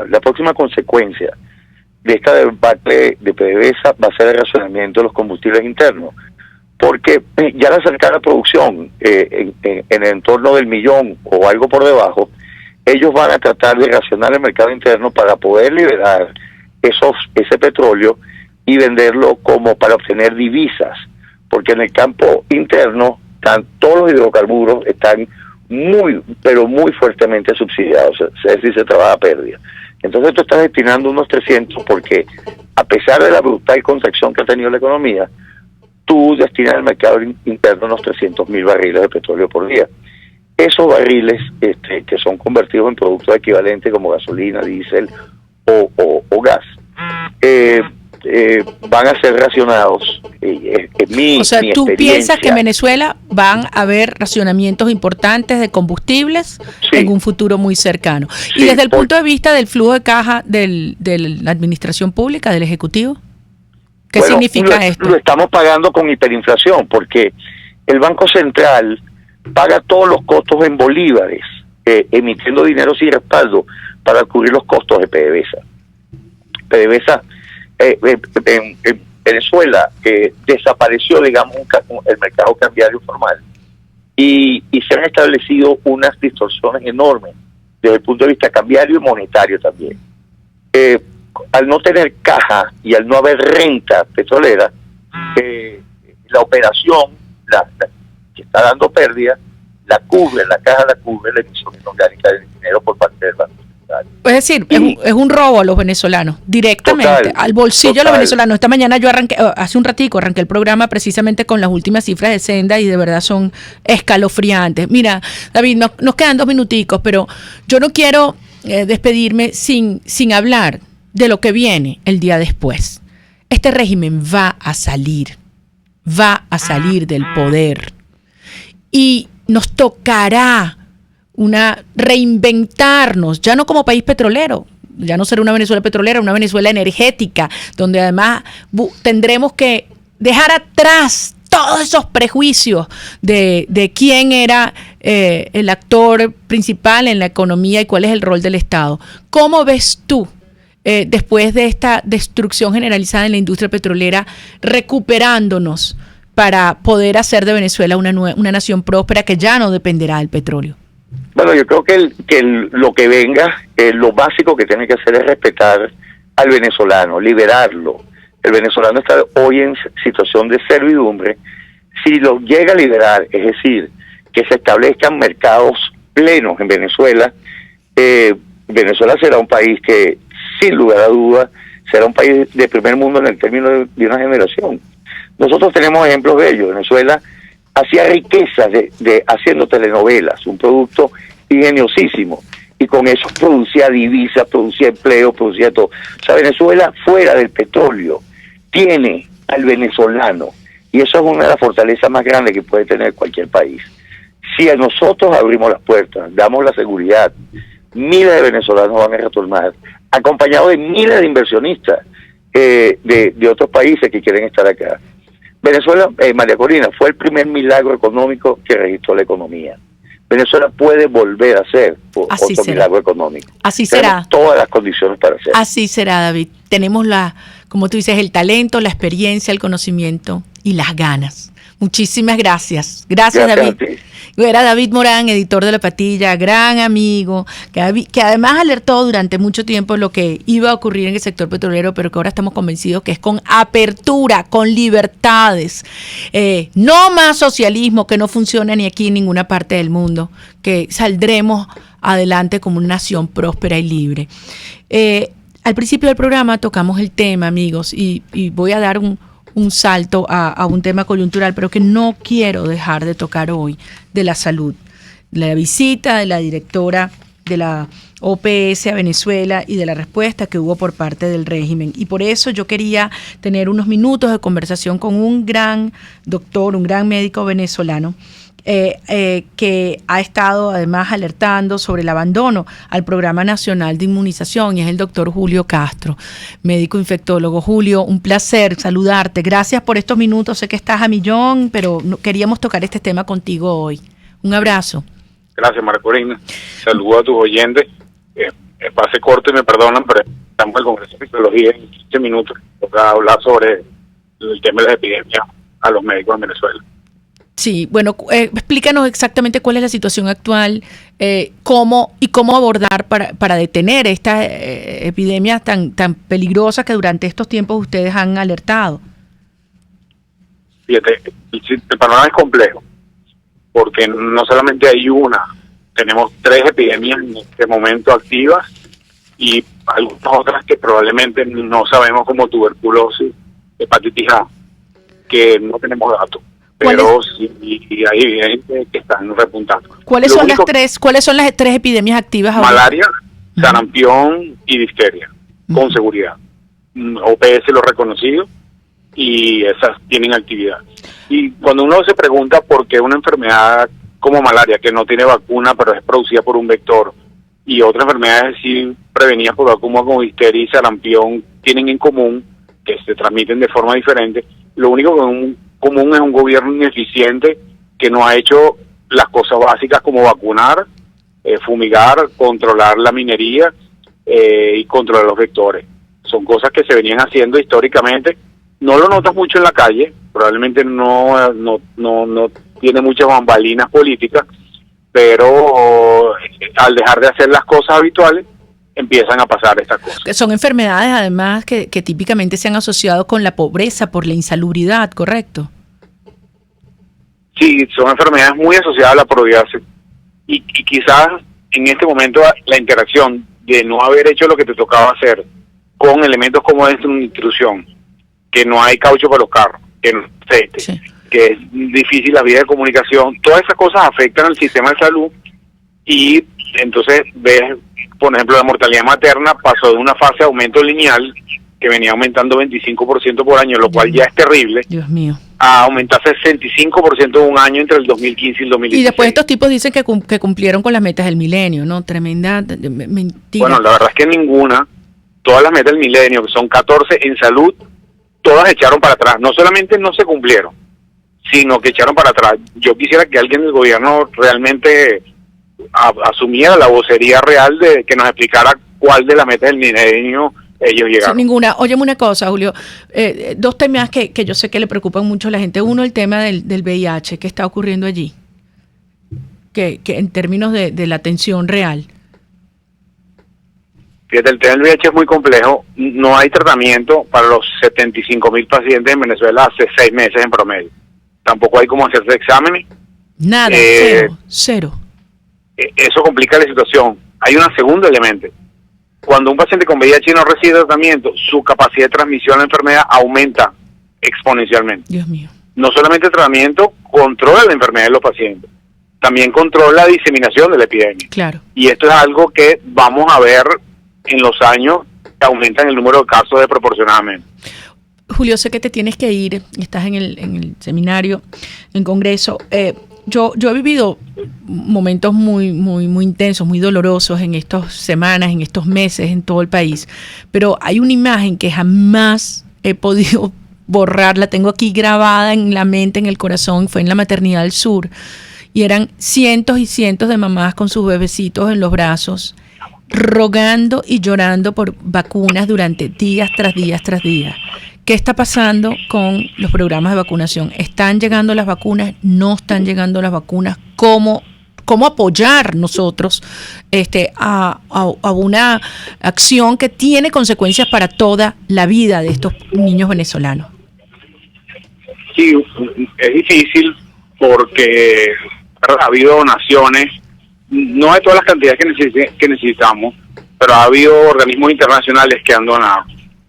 la próxima consecuencia de esta debate de PDVSA va a ser el racionamiento de los combustibles internos, porque ya al acercar la producción en el entorno del 1.000.000 o algo por debajo, ellos van a tratar de racionar el mercado interno para poder liberar ese petróleo y venderlo como para obtener divisas, porque en el campo interno todos los hidrocarburos están muy, pero muy fuertemente subsidiados, es decir, se trabaja a pérdida. Entonces tú estás destinando unos 300 porque a pesar de la brutal contracción que ha tenido la economía, tú destinas al mercado interno unos 300.000 barriles de petróleo por día. Esos barriles que son convertidos en productos equivalentes como gasolina, diésel o gas, van a ser racionados. O sea, ¿tú piensas que en Venezuela van a haber racionamientos importantes de combustibles en un futuro muy cercano? Y desde el punto de vista del flujo de caja de la administración pública, del Ejecutivo, ¿qué significa esto? Lo estamos pagando con hiperinflación, porque el Banco Central paga todos los costos en bolívares, emitiendo dinero sin respaldo para cubrir los costos de PDVSA. PDVSA en Venezuela desapareció, digamos, el mercado cambiario formal y se han establecido unas distorsiones enormes desde el punto de vista cambiario y monetario también. Al no tener caja y al no haber renta petrolera, la operación que está dando pérdida la cubre la emisión inorgánica del dinero por parte del Banco Central. Es decir, es un robo a los venezolanos, directamente, al bolsillo de los venezolanos. Esta mañana yo hace un ratico arranqué el programa precisamente con las últimas cifras de Senda y de verdad son escalofriantes. Mira, David, nos quedan 2 minuticos, pero yo no quiero despedirme sin hablar de lo que viene el día después. Este régimen va a salir del poder y nos tocará reinventarnos, ya no como país petrolero, ya no será una Venezuela petrolera, una Venezuela energética, donde además tendremos que dejar atrás todos esos prejuicios de quién era el actor principal en la economía y cuál es el rol del Estado. ¿Cómo ves tú, después de esta destrucción generalizada en la industria petrolera, recuperándonos para poder hacer de Venezuela una nación próspera que ya no dependerá del petróleo? Bueno, yo creo que lo que venga, lo básico que tiene que hacer es respetar al venezolano, liberarlo. El venezolano está hoy en situación de servidumbre. Si lo llega a liberar, es decir, que se establezcan mercados plenos en Venezuela, Venezuela será un país que, sin lugar a dudas, será un país de primer mundo en el término de una generación. Nosotros tenemos ejemplos de ello. Venezuela hacía riquezas haciendo telenovelas, un producto ingeniosísimo, y con eso producía divisas, producía empleo, producía todo. O sea, Venezuela, fuera del petróleo, tiene al venezolano, y eso es una de las fortalezas más grandes que puede tener cualquier país. Si a nosotros abrimos las puertas, damos la seguridad, miles de venezolanos van a retornar, acompañados de miles de inversionistas de otros países que quieren estar acá. Venezuela, María Corina, fue el primer milagro económico que registró la economía. Venezuela puede volver a ser otro milagro económico. Así será. Tenemos todas las condiciones para hacerlo. Así será, David. Tenemos como tú dices, el talento, la experiencia, el conocimiento y las ganas. Muchísimas gracias. Gracias, David. Era David Morán, editor de La Patilla, gran amigo, que además alertó durante mucho tiempo lo que iba a ocurrir en el sector petrolero, pero que ahora estamos convencidos que es con apertura, con libertades. No más socialismo, que no funciona ni aquí ni en ninguna parte del mundo, que saldremos adelante como una nación próspera y libre. Al principio del programa tocamos el tema, amigos, y voy a dar un salto a un tema coyuntural, pero que no quiero dejar de tocar hoy, de la salud. La visita de la directora de la OPS a Venezuela y de la respuesta que hubo por parte del régimen. Y por eso yo quería tener unos minutos de conversación con un gran doctor, un gran médico venezolano, que ha estado además alertando sobre el abandono al Programa Nacional de Inmunización, y es el doctor Julio Castro, médico infectólogo. Julio, un placer saludarte. Gracias por estos minutos. Sé que estás a millón, pero queríamos tocar este tema contigo hoy. Un abrazo. Gracias, María Corina. Saludo a tus oyentes. Pase corto y me perdonan, pero estamos en el Congreso de Infectología en 15 minutos para hablar sobre el tema de las epidemias a los médicos en Venezuela. Sí, bueno, explícanos exactamente cuál es la situación actual, cómo abordar para detener estas epidemias tan peligrosas que durante estos tiempos ustedes han alertado. Fíjate, el panorama es complejo, porque no solamente hay una, tenemos 3 epidemias en este momento activas y algunas otras que probablemente no sabemos, como tuberculosis, hepatitis A, que no tenemos datos. Pero sí, y hay evidencia que están repuntando. ¿Cuáles son las 3 epidemias activas ahora? Malaria, sarampión y difteria, con seguridad. OPS lo ha reconocido y esas tienen actividad. Y cuando uno se pregunta por qué una enfermedad como malaria, que no tiene vacuna pero es producida por un vector, y otras enfermedades sí prevenidas por vacuna como difteria y sarampión tienen en común que se transmiten de forma diferente, lo único común es un gobierno ineficiente que no ha hecho las cosas básicas como vacunar, fumigar, controlar la minería y controlar los vectores. Son cosas que se venían haciendo históricamente. No lo notas mucho en la calle, probablemente no tiene muchas bambalinas políticas, pero al dejar de hacer las cosas habituales, empiezan a pasar estas cosas. Son enfermedades además que típicamente se han asociado con la pobreza por la insalubridad, ¿correcto? Sí, son enfermedades muy asociadas a la pobreza y quizás en este momento la interacción de no haber hecho lo que te tocaba hacer con elementos como esta intrusión, que no hay caucho para los carros, que no hay aceite, que es difícil la vía de comunicación, todas esas cosas afectan al sistema de salud y entonces ves, por ejemplo, la mortalidad materna pasó de una fase de aumento lineal que venía aumentando 25% por año, lo cual ya es terrible. Dios mío. A aumentar 65% en un año entre el 2015 y el 2016. Y después estos tipos dicen que cumplieron con las metas del milenio, ¿no? Tremenda mentira. Bueno, la verdad es que ninguna. Todas las metas del milenio, que son 14 en salud, todas echaron para atrás. No solamente no se cumplieron, sino que echaron para atrás. Yo quisiera que alguien del gobierno realmente asumiera la vocería real de que nos explicara cuál de las metas del milenio ellos llegaron. Sin ninguna. Óyeme una cosa, Julio, 2 temas que yo sé que le preocupan mucho a la gente. Uno, el tema del VIH, ¿qué está ocurriendo allí? Que en términos de la atención real. Fíjate, el tema del VIH es muy complejo. No hay tratamiento para los 75,000 pacientes en Venezuela hace 6 meses en promedio. Tampoco hay cómo hacerse exámenes. Nada, cero. Eso complica la situación. Hay un segundo elemento. Cuando un paciente con VIH no recibe tratamiento, su capacidad de transmisión a la enfermedad aumenta exponencialmente. Dios mío. No solamente el tratamiento controla la enfermedad de los pacientes, también controla la diseminación de la epidemia. Claro. Y esto es algo que vamos a ver en los años que aumentan el número de casos desproporcionadamente. Julio, sé que te tienes que ir, estás en el seminario, en Congreso. Yo he vivido momentos muy intensos, muy dolorosos en estas semanas, en estos meses, en todo el país. Pero hay una imagen que jamás he podido borrar, la tengo aquí grabada en la mente, en el corazón, fue en la Maternidad del Sur. Y eran cientos y cientos de mamás con sus bebecitos en los brazos, rogando y llorando por vacunas durante días tras días tras días. ¿Qué está pasando con los programas de vacunación? ¿Están llegando las vacunas? ¿No están llegando las vacunas? ¿Cómo apoyar nosotros a una acción que tiene consecuencias para toda la vida de estos niños venezolanos? Sí, es difícil porque ha habido donaciones, no de todas las cantidades que necesitamos, pero ha habido organismos internacionales que han donado.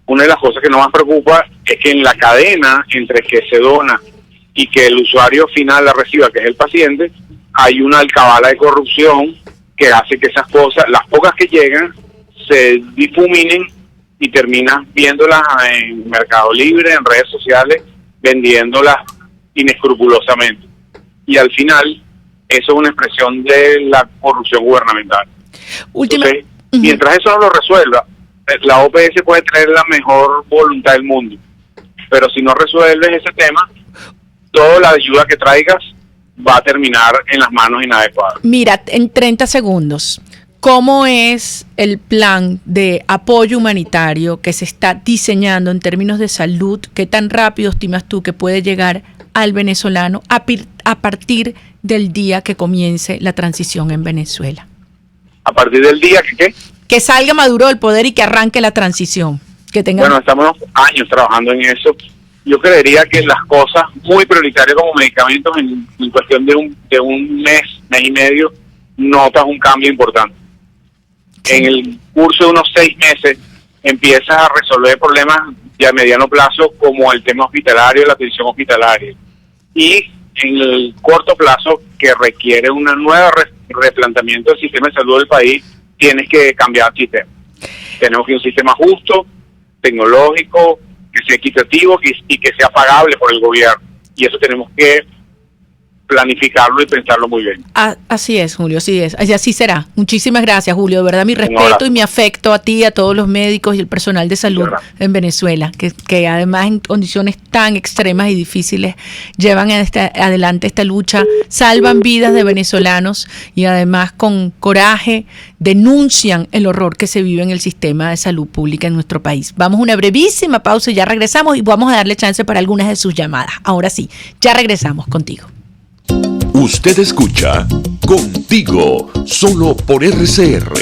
Una de las cosas que nos más preocupa es que en la cadena entre que se dona y que el usuario final la reciba, que es el paciente, hay una alcabala de corrupción que hace que esas cosas, las pocas que llegan, se difuminen y terminas viéndolas en Mercado Libre, en redes sociales, vendiéndolas inescrupulosamente. Y al final eso es una expresión de la corrupción gubernamental. Entonces, Uh-huh. mientras eso no lo resuelva, la OPS puede tener la mejor voluntad del mundo, pero si no resuelves ese tema, toda la ayuda que traigas va a terminar en las manos inadecuadas. Mira, en 30 segundos, ¿cómo es el plan de apoyo humanitario que se está diseñando en términos de salud? ¿Qué tan rápido estimas tú que puede llegar al venezolano a partir del día que comience la transición en Venezuela? A partir del día que salga Maduro del poder y que arranque la transición. Bueno, estamos años trabajando en eso. Yo creería que las cosas muy prioritarias como medicamentos en cuestión de un mes y medio, notas un cambio importante. En el curso de unos 6 meses empiezas a resolver problemas de a mediano plazo como el tema hospitalario, la atención hospitalaria. Y en el corto plazo, que requiere una nueva replanteamiento del sistema de salud del país, tienes que cambiar el sistema. Tenemos que un sistema justo, tecnológico, que sea equitativo y que sea pagable por el gobierno. Y eso tenemos que planificarlo y pensarlo muy bien. Así es, Julio, así es. Así será. Muchísimas gracias, Julio. De verdad, mi respeto y mi afecto a ti, a todos los médicos y el personal de salud en Venezuela, que además en condiciones tan extremas y difíciles llevan adelante esta lucha, salvan vidas de venezolanos y además con coraje denuncian el horror que se vive en el sistema de salud pública en nuestro país. Vamos a una brevísima pausa y ya regresamos y vamos a darle chance para algunas de sus llamadas. Ahora sí, ya regresamos contigo. Usted escucha Contigo, solo por RCR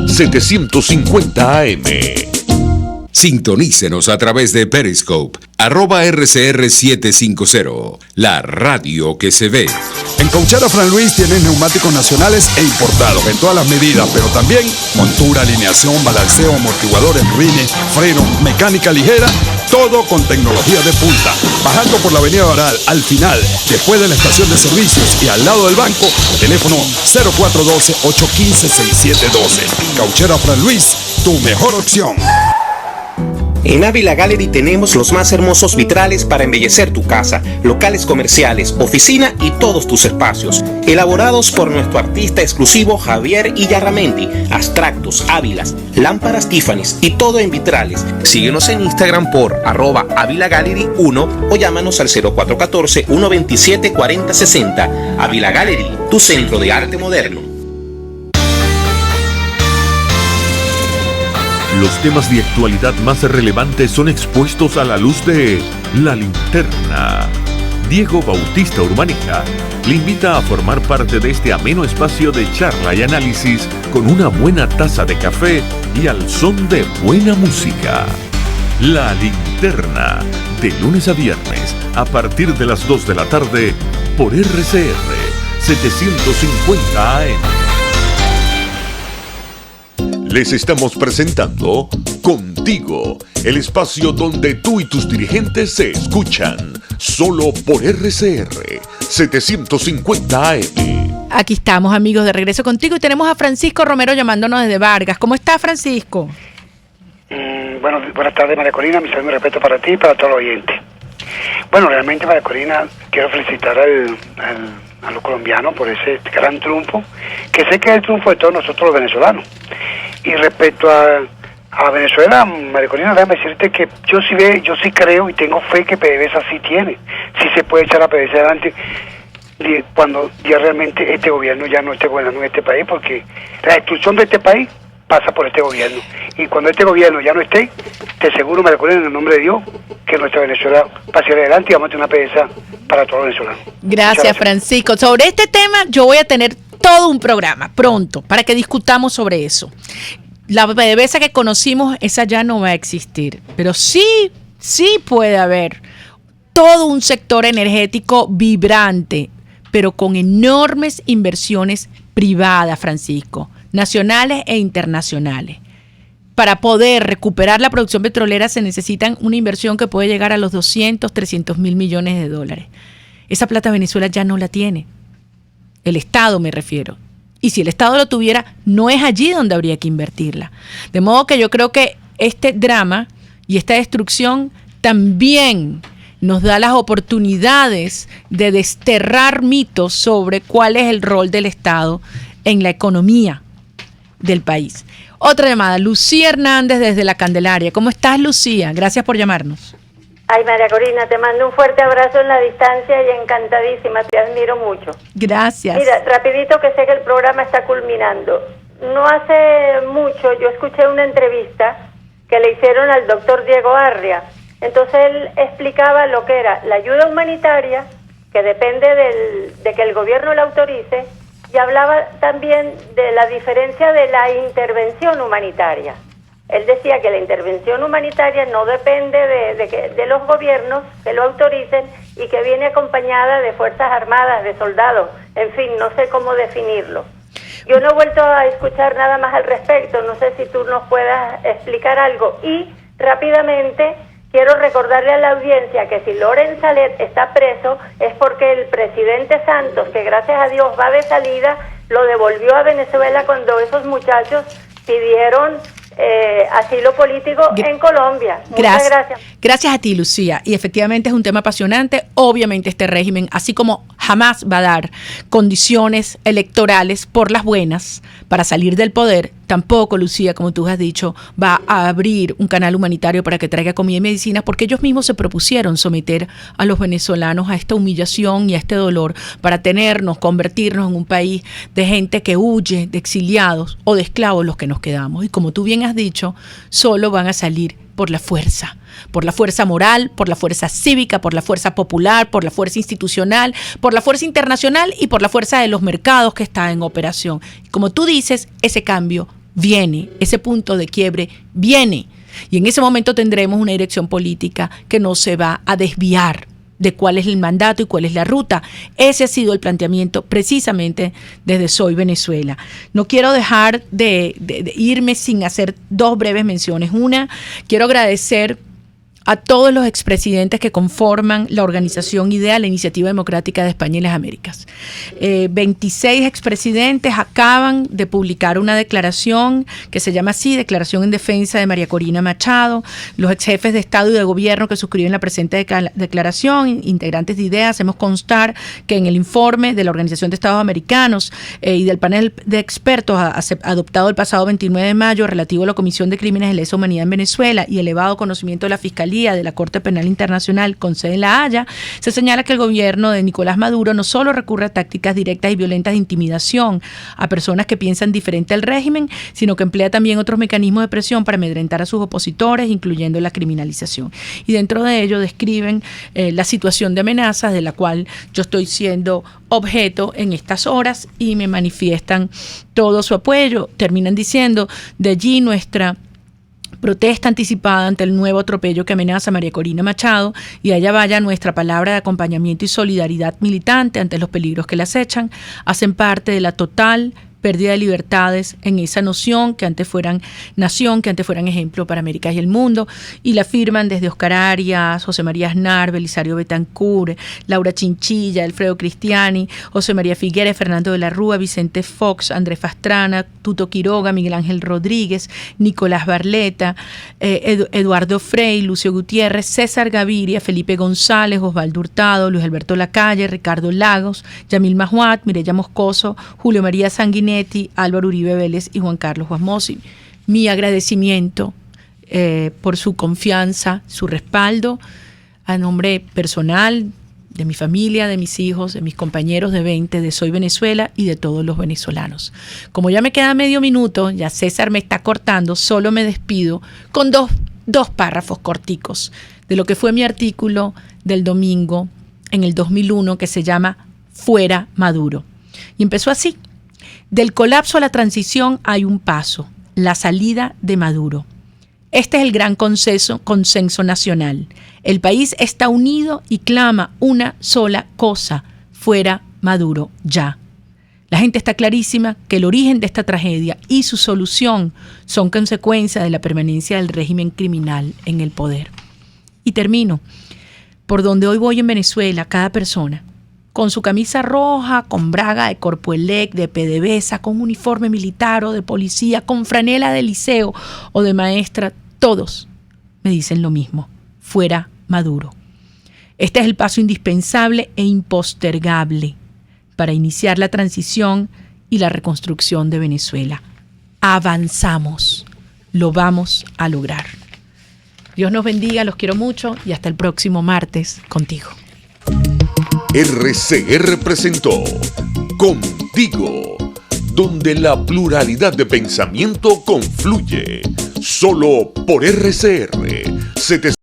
750 AM. Sintonícenos a través de Periscope, @RCR750, la radio que se ve. En Cauchera Fran Luis tienes neumáticos nacionales e importados en todas las medidas, pero también montura, alineación, balanceo, amortiguadores, rines, freno, mecánica ligera, todo con tecnología de punta. Bajando por la avenida Baral, al final, después de la estación de servicios y al lado del banco, teléfono 0412-815-6712. Cauchera Fran Luis, tu mejor opción. En Ávila Gallery tenemos los más hermosos vitrales para embellecer tu casa, locales comerciales, oficina y todos tus espacios. Elaborados por nuestro artista exclusivo Javier Illarramendi. Abstractos, ávilas, lámparas Tiffany's y todo en vitrales. Síguenos en Instagram por @AvilaGallery1 o llámanos al 0414-127-4060. Ávila Gallery, tu centro de arte moderno. Los temas de actualidad más relevantes son expuestos a la luz de La Linterna. Diego Bautista Urbaneja le invita a formar parte de este ameno espacio de charla y análisis con una buena taza de café y al son de buena música. La Linterna, de lunes a viernes, a partir de las 2 de la tarde, por RCR 750 AM. Les estamos presentando Contigo, el espacio donde tú y tus dirigentes se escuchan, solo por RCR 750 AM. Aquí estamos, amigos, de regreso contigo y tenemos a Francisco Romero llamándonos desde Vargas. ¿Cómo está, Francisco? Bueno, buenas tardes, María Corina, mi saludo y respeto para ti y para todos los oyentes. Bueno, realmente, María Corina, quiero felicitar a los colombianos por ese gran triunfo, que sé que es el triunfo de todos nosotros los venezolanos. Y respecto a Venezuela, María Corina, déjame decirte que yo sí creo y tengo fe que PDVSA sí tiene, sí se puede echar a PDVSA adelante cuando ya realmente este gobierno ya no esté gobernando en este país, porque la destrucción de este país pasa por este gobierno. Y cuando este gobierno ya no esté, te aseguro, María Corina, en el nombre de Dios, que nuestra Venezuela pase adelante y vamos a tener una PDVSA para todos los venezolanos. Gracias, Francisco. Sobre este tema yo voy a tener todo un programa pronto para que discutamos sobre eso. La PDVSA que conocimos, esa ya no va a existir, pero sí puede haber todo un sector energético vibrante, pero con enormes inversiones privadas, Francisco, nacionales e internacionales. Para poder recuperar la producción petrolera se necesitan una inversión que puede llegar a los 200, 300 mil millones de dólares. Esa plata Venezuela ya no la tiene. El Estado me refiero. Y si el Estado lo tuviera, no es allí donde habría que invertirla. De modo que yo creo que este drama y esta destrucción también nos da las oportunidades de desterrar mitos sobre cuál es el rol del Estado en la economía del país. Otra llamada, Lucía Hernández desde La Candelaria. ¿Cómo estás, Lucía? Gracias por llamarnos. Ay, María Corina, te mando un fuerte abrazo en la distancia y encantadísima, te admiro mucho. Gracias. Mira, rapidito que sé que el programa está culminando. No hace mucho yo escuché una entrevista que le hicieron al doctor Diego Arria. Entonces él explicaba lo que era la ayuda humanitaria, que depende de que el gobierno la autorice, y hablaba también de la diferencia de la intervención humanitaria. Él decía que la intervención humanitaria no depende de los gobiernos que lo autoricen y que viene acompañada de fuerzas armadas, de soldados, en fin, no sé cómo definirlo. Yo no he vuelto a escuchar nada más al respecto, no sé si tú nos puedas explicar algo. Y rápidamente quiero recordarle a la audiencia que si Loren Salet está preso es porque el presidente Santos, que gracias a Dios va de salida, lo devolvió a Venezuela cuando esos muchachos pidieron asilo político en Colombia. Muchas gracias. Gracias a ti, Lucía. Y efectivamente es un tema apasionante. Obviamente este régimen, así como jamás va a dar condiciones electorales por las buenas para salir del poder, tampoco, Lucía, como tú has dicho, va a abrir un canal humanitario para que traiga comida y medicinas, porque ellos mismos se propusieron someter a los venezolanos a esta humillación y a este dolor para convertirnos en un país de gente que huye, de exiliados o de esclavos los que nos quedamos. Y como tú bien has dicho, solo van a salir por la fuerza moral, por la fuerza cívica, por la fuerza popular, por la fuerza institucional, por la fuerza internacional y por la fuerza de los mercados que está en operación. Como tú dices, ese cambio viene, ese punto de quiebre viene, y en ese momento tendremos una dirección política que no se va a desviar de cuál es el mandato y cuál es la ruta. Ese ha sido el planteamiento precisamente desde Soy Venezuela. No quiero dejar de irme sin hacer dos breves menciones. Una, quiero agradecer a todos los expresidentes que conforman la organización IDEA, la Iniciativa Democrática de España y las Américas. 26 expresidentes acaban de publicar una declaración que se llama así, Declaración en Defensa de María Corina Machado. Los ex jefes de Estado y de Gobierno que suscriben la presente declaración, integrantes de IDEA, hacemos constar que en el informe de la Organización de Estados Americanos y del panel de expertos adoptado el pasado 29 de mayo relativo a la Comisión de Crímenes de Lesa Humanidad en Venezuela y elevado conocimiento de la Fiscalía de la Corte Penal Internacional con sede en La Haya, se señala que el gobierno de Nicolás Maduro no solo recurre a tácticas directas y violentas de intimidación a personas que piensan diferente al régimen, sino que emplea también otros mecanismos de presión para amedrentar a sus opositores, incluyendo la criminalización. Y dentro de ello describen la situación de amenazas de la cual yo estoy siendo objeto en estas horas y me manifiestan todo su apoyo. Terminan diciendo, de allí nuestra protesta anticipada ante el nuevo atropello que amenaza a María Corina Machado, y allá vaya nuestra palabra de acompañamiento y solidaridad militante ante los peligros que la acechan. Hacen parte de la total pérdida de libertades en esa nación que antes fueran ejemplo para América y el mundo, y la firman desde Oscar Arias, José María Aznar, Belisario Betancur, Laura Chinchilla, Alfredo Cristiani, José María Figueres, Fernando de la Rúa, Vicente Fox, Andrés Pastrana, Tuto Quiroga, Miguel Ángel Rodríguez, Nicolás Barleta, Eduardo Frei, Lucio Gutiérrez, César Gaviria, Felipe González, Osvaldo Hurtado, Luis Alberto Lacalle, Ricardo Lagos, Yamil Mahuat, Mireya Moscoso, Julio María Sanguinetti, Álvaro Uribe Vélez y Juan Carlos Guasmosi. Mi agradecimiento por su confianza, su respaldo, a nombre personal, de mi familia, de mis hijos, de mis compañeros de 20, de Soy Venezuela y de todos los venezolanos. Como ya me queda medio minuto, ya César me está cortando, solo me despido con dos párrafos corticos de lo que fue mi artículo del domingo en el 2001 que se llama Fuera Maduro. Y empezó así: del colapso a la transición hay un paso, la salida de Maduro. Este es el gran consenso nacional. El país está unido y clama una sola cosa: fuera Maduro ya. La gente está clarísima que el origen de esta tragedia y su solución son consecuencia de la permanencia del régimen criminal en el poder. Y termino. Por donde hoy voy en Venezuela, cada persona, con su camisa roja, con braga de Corpoelec, de PDVSA, con uniforme militar o de policía, con franela de liceo o de maestra, todos me dicen lo mismo: fuera Maduro. Este es el paso indispensable e impostergable para iniciar la transición y la reconstrucción de Venezuela. Avanzamos, lo vamos a lograr. Dios nos bendiga, los quiero mucho y hasta el próximo martes contigo. RCR presentó Contigo, donde la pluralidad de pensamiento confluye. Solo por RCR.